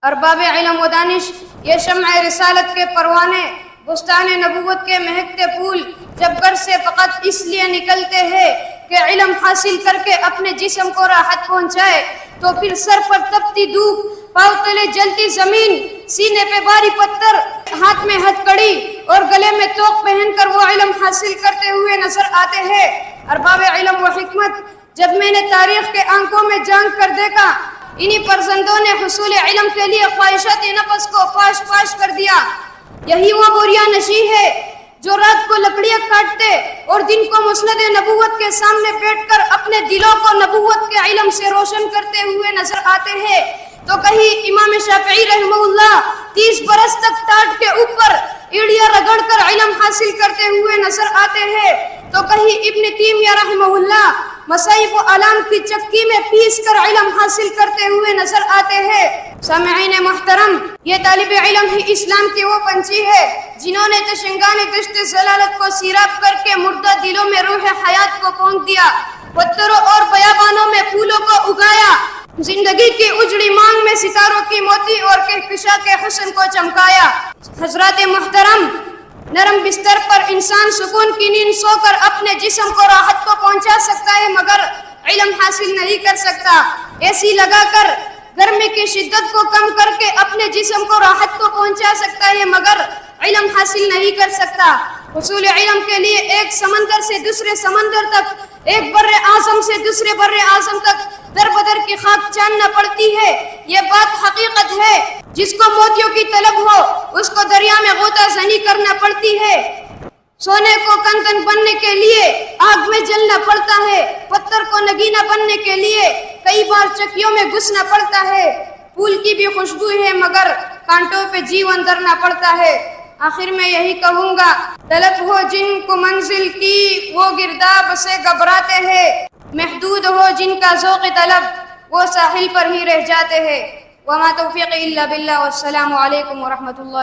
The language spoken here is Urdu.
ارباب علم و دانش، یہ شمع رسالت کے پروانے، بستان نبوت کے مہکتے پھول جب گھر سے فقط اس لیے نکلتے ہیں کہ علم حاصل کر کے اپنے جسم کو راحت پہنچائے، تو پھر سر پر تپتی دھوپ، پاؤں تلے جلتی زمین، سینے پہ بھاری پتھر، ہاتھ میں ہتھ کڑی اور گلے میں توق پہن کر وہ علم حاصل کرتے ہوئے نظر آتے ہیں۔ ارباب علم و حکمت، جب میں نے تاریخ کے آنکھوں میں جھانک کر دیکھا، انہی فرزندوں نے حصول علم کے لیے خواہشات نفس کو پاش پاش کر دیا۔ یہی وہ بوریاں نشی ہے جو رات کو لکڑیاں کاٹتے اور دن کو مسند نبوت کے سامنے بیٹھ کر اپنے دلوں کو نبوت کے علم سے روشن کرتے ہوئے نظر آتے ہیں۔ تو کہیں امام شافعی رحمہ اللہ 30 برس تک ٹاٹ کے اوپر ایڑیاں رگڑ کر علم حاصل کرتے ہوئے نظر آتے ہیں، تو کہیں ابن تیمیہ رحمہ اللہ مصائب و اعلام کی چکی میں پیس کر علم حاصل کرتے ہوئے نظر آتے ہیں۔ سامعین محترم، یہ طالب علم ہی اسلام کی وہ پنچھی ہے جنہوں نے تشنگان دشت ضلالت کو سیراب کر کے مردہ دلوں میں روح حیات کو پھونک دیا، پتھروں اور بیابانوں میں پھولوں کو اگایا، زندگی کی اجڑی مانگ میں ستاروں کی موتی اور کہکشاں کے حسن کو چمکایا۔ حضرات محترم، نرم بستر پر انسان سکون کی نیند سو کر اپنے جسم کو راحت کو پہنچا سکتا ہے، مگر علم حاصل نہیں کر سکتا۔ اے سی لگا کر گرمی کی شدت کو کم کر کے اپنے جسم کو راحت کو پہنچا سکتا ہے، مگر علم حاصل نہیں کر سکتا۔ حصول علم کے لیے ایک سمندر سے دوسرے سمندر تک، ایک بر اعظم سے دوسرے بر اعظم تک در بدر کی خاک چاننا پڑتی ہے۔ یہ بات حقیقت ہے، جس کو موتیوں کی طلب ہو اس کو دریا میں غوطہ زنی کرنا پڑتی ہے۔ سونے کو کنگن بننے کے لیے آگ میں جلنا پڑتا ہے، پتھر کو نگینہ بننے کے لیے کئی بار چکیوں میں گھسنا پڑتا ہے۔ پھول کی بھی خوشبو ہے مگر کانٹوں پہ جیون دھرنا پڑتا ہے۔ آخر میں یہی کہوں گا، طلب ہو جن کو منزل کی وہ گرداب سے گھبراتے ہیں، محدود ہو جن کا ذوق طلب وہ ساحل پر ہی رہ جاتے ہیں۔ وما توفیق الا باللہ، والسلام علیکم ورحمۃ اللہ۔